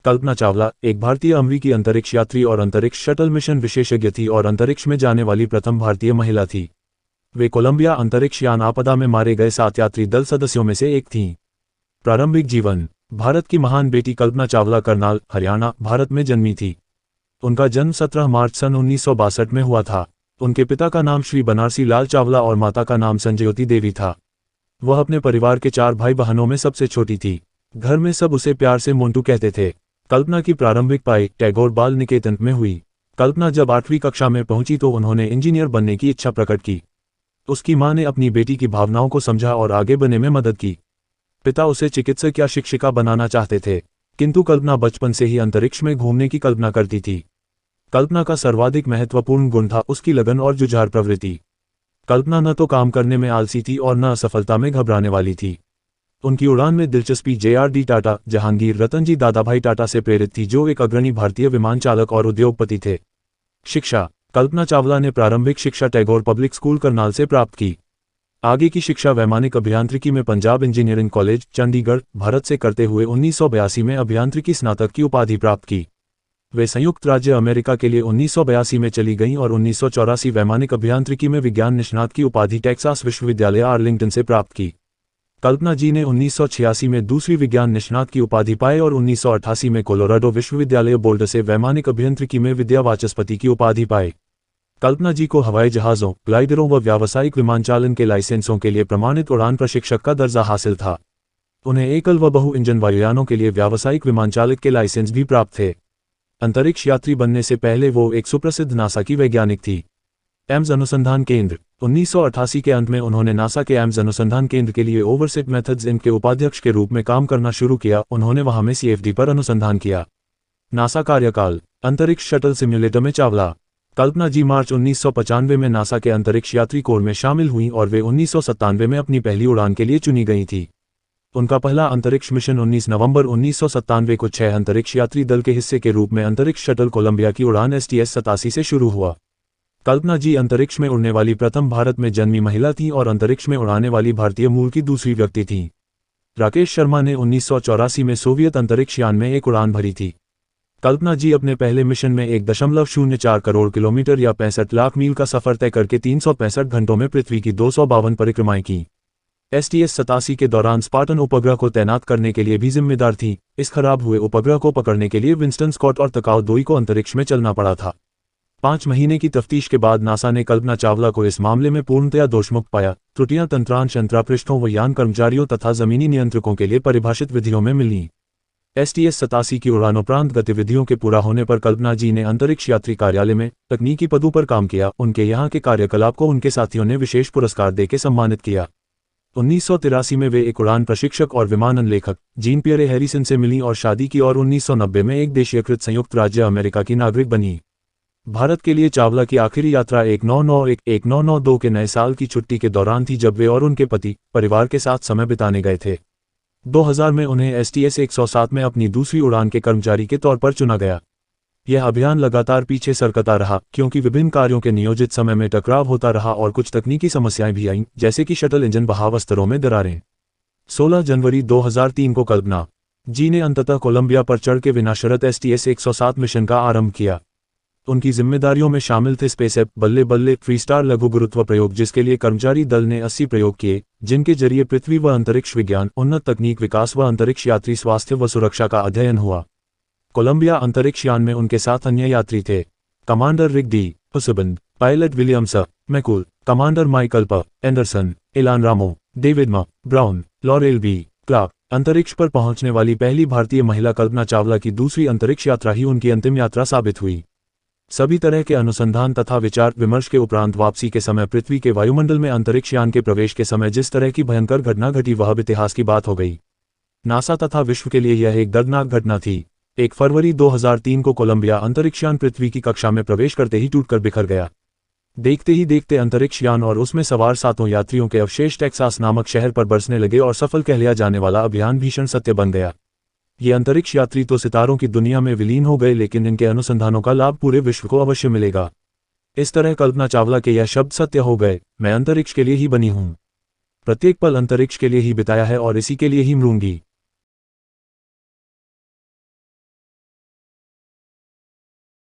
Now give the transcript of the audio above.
कल्पना चावला एक भारतीय अमेरिकी अंतरिक्ष यात्री और अंतरिक्ष शटल मिशन विशेषज्ञ थी और अंतरिक्ष में जाने वाली प्रथम भारतीय महिला थी। वे कोलंबिया अंतरिक्ष यान आपदा में मारे गए 7 यात्री दल सदस्यों में से एक थीं। प्रारंभिक जीवन। भारत की महान बेटी कल्पना चावला करनाल, हरियाणा, भारत में जन्मी थी। उनका जन्म 17 मार्च सन 1962 में हुआ था। उनके पिता का नाम श्री बनारसी लाल चावला और माता का नाम संजयोती देवी था। वह अपने परिवार के 4 भाई बहनों में सबसे छोटी थी। घर में सब उसे प्यार से मोंटू कहते थे। कल्पना की प्रारंभिक पढ़ाई टैगोर बाल निकेतन में हुई। कल्पना जब 8वीं कक्षा में पहुंची तो उन्होंने इंजीनियर बनने की इच्छा प्रकट की। उसकी मां ने अपनी बेटी की भावनाओं को समझा और आगे बढ़ने में मदद की। पिता उसे चिकित्सक या शिक्षिका बनाना चाहते थे, किंतु कल्पना बचपन से ही अंतरिक्ष में घूमने की कल्पना करती थी। कल्पना का सर्वाधिक महत्वपूर्ण गुण था उसकी लगन और जुझार प्रवृत्ति। कल्पना न तो काम करने में आलसी थी और न असफलता में घबराने वाली थी। उनकी उड़ान में दिलचस्पी JRD टाटा, जहांगीर रतनजी दादाभाई टाटा से प्रेरित थी, जो एक अग्रणी भारतीय विमान चालक और उद्योगपति थे। शिक्षा। कल्पना चावला ने प्रारंभिक शिक्षा टैगोर पब्लिक स्कूल करनाल से प्राप्त की। आगे की शिक्षा वैमानिक अभियांत्रिकी में पंजाब इंजीनियरिंग कॉलेज, चंडीगढ़, भारत से करते हुए 1982 में अभियांत्रिकी स्नातक की उपाधि प्राप्त की। वे संयुक्त राज्य अमेरिका के लिए 1982 में चली गईं और 1984 वैमानिक अभियांत्रिकी में विज्ञान निष्णात की उपाधि टेक्सास विश्वविद्यालय आर्लिंगटन से प्राप्त की। कल्पना जी ने 1986 में दूसरी विज्ञान निष्णात की उपाधि पाई और 1988 में कोलोराडो विश्वविद्यालय बोल्डर से वैमानिक अभियांत्रिकी में विद्या वाचस्पति की उपाधि पाई। कल्पना जी को हवाई जहाज़ों, ग्लाइडरों व व्यावसायिक विमानचालन के लाइसेंसों के लिए प्रमाणित उड़ान प्रशिक्षक का दर्जा हासिल था। उन्हें एकल व बहु इंजन वायुयानों के लिए व्यावसायिक विमानचालक के लाइसेंस भी प्राप्त थे। अंतरिक्ष यात्री बनने से पहले वो एक सुप्रसिद्ध नासा की वैज्ञानिक थी। एम्स अनुसंधान केंद्र। 1988 के अंत में उन्होंने नासा के एम्स अनुसंधान केंद्र के लिए ओवरसेट मेथड्स इनके उपाध्यक्ष के रूप में काम करना शुरू किया। उन्होंने वहां में CFD पर अनुसंधान किया। नासा कार्यकाल। अंतरिक्ष शटल सिम्युलेटर में चावला। कल्पना जी मार्च 1995 में नासा के अंतरिक्ष यात्री कोर में शामिल हुईं और वे 1997 में अपनी पहली उड़ान के लिए चुनी गई थी। उनका पहला अंतरिक्ष मिशन 19 नवंबर 1997 को 6 अंतरिक्ष यात्री दल के हिस्से के रूप में अंतरिक्ष शटल कोलंबिया की उड़ान STS-87 से शुरू हुआ। कल्पना जी अंतरिक्ष में उड़ने वाली प्रथम भारत में जन्मी महिला थीं और अंतरिक्ष में उड़ाने वाली भारतीय मूल की दूसरी व्यक्ति थीं। राकेश शर्मा ने 1984 में सोवियत अंतरिक्ष यान में एक उड़ान भरी थी। कल्पना जी अपने पहले मिशन में 1.04 करोड़ किलोमीटर या 65 लाख मील का सफर तय करके 365 घंटों में पृथ्वी की 252 परिक्रमाएं की। STS-87 के दौरान स्पार्टन उपग्रह को तैनात करने के लिए भी जिम्मेदार थी। इस खराब हुए उपग्रह को पकड़ने के लिए विंस्टन स्कॉट और तकाओ दोई को अंतरिक्ष में चलना पड़ा था। 5 महीने की तफ्तीश के बाद नासा ने कल्पना चावला को इस मामले में पूर्णतया दोषमुक्त पाया। त्रुटियां तंत्रांश यंत्रापृष्ठों व यान कर्मचारियों तथा जमीनी नियंत्रकों के लिए परिभाषित विधियों में मिलीं। STS-87 की उड़ानोपरांत गतिविधियों के पूरा होने पर कल्पना जी ने अंतरिक्ष यात्री कार्यालय में तकनीकी पदों पर काम किया। उनके यहाँ के कार्यकलाप को उनके साथियों ने विशेष पुरस्कार देकर सम्मानित किया। 1983 में वे एक उड़ान प्रशिक्षक और विमानन लेखक जीन पियरे हैरिसन से मिलीं और शादी की और 1990 में एक देशीयकृत संयुक्त राज्य अमेरिका की नागरिक बनी। भारत के लिए चावला की आखिरी यात्रा 1991-1992 के नए साल की छुट्टी के दौरान थी, जब वे और उनके पति परिवार के साथ समय बिताने गए थे। 2000 में उन्हें STS-107 में अपनी दूसरी उड़ान के कर्मचारी के तौर पर चुना गया। यह अभियान लगातार पीछे सरकता रहा क्योंकि विभिन्न कार्यों के नियोजित समय में टकराव होता रहा और कुछ तकनीकी समस्याएं भी आईं, जैसे कि शटल इंजन बहाव स्तरों में दरारें। 16 जनवरी 2003 को कल्पना जी ने अंततः कोलंबिया पर चढ़ के विनाशरत STS-107 मिशन का आरंभ किया। उनकी जिम्मेदारियों में शामिल थे स्पेसएप, बल्ले बल्ले, फ्रीस्टार लघु गुरुत्व प्रयोग, जिसके लिए कर्मचारी दल ने 80 प्रयोग किए, जिनके जरिए पृथ्वी व अंतरिक्ष विज्ञान, उन्नत तकनीक विकास व अंतरिक्ष यात्री स्वास्थ्य व सुरक्षा का अध्ययन हुआ। कोलंबिया अंतरिक्ष यान में उनके साथ अन्य यात्री थे commander Rick D Husband, pilot Williams McCool, commander Michael P Anderson, Ilan Ramon, David म ब्राउन, लॉरेल बी क्लार्क। अंतरिक्ष पर पहुंचने वाली पहली भारतीय महिला कल्पना चावला की दूसरी अंतरिक्ष यात्रा ही उनकी अंतिम यात्रा साबित हुई। सभी तरह के अनुसंधान तथा विचार विमर्श के उपरांत वापसी के समय पृथ्वी के वायुमंडल में अंतरिक्ष यान के प्रवेश के समय जिस तरह की भयंकर घटना घटी वह अब इतिहास की बात हो गई। नासा तथा विश्व के लिए यह एक दर्दनाक घटना थी। 1 फरवरी 2003 को कोलंबिया अंतरिक्ष यान पृथ्वी की कक्षा में प्रवेश करते ही टूटकर बिखर गया। देखते ही देखते अंतरिक्ष यान और उसमें सवार 7 यात्रियों के अवशेष टेक्सास नामक शहर पर बरसने लगे और सफल कहलिया जाने वाला अभियान भीषण सत्य बन गया। ये अंतरिक्ष यात्री तो सितारों की दुनिया में विलीन हो गए, लेकिन इनके अनुसंधानों का लाभ पूरे विश्व को अवश्य मिलेगा। इस तरह कल्पना चावला के यह शब्द सत्य हो गए, मैं अंतरिक्ष के लिए ही बनी हूं। प्रत्येक पल अंतरिक्ष के लिए ही बिताया है और इसी के लिए ही मरूंगी।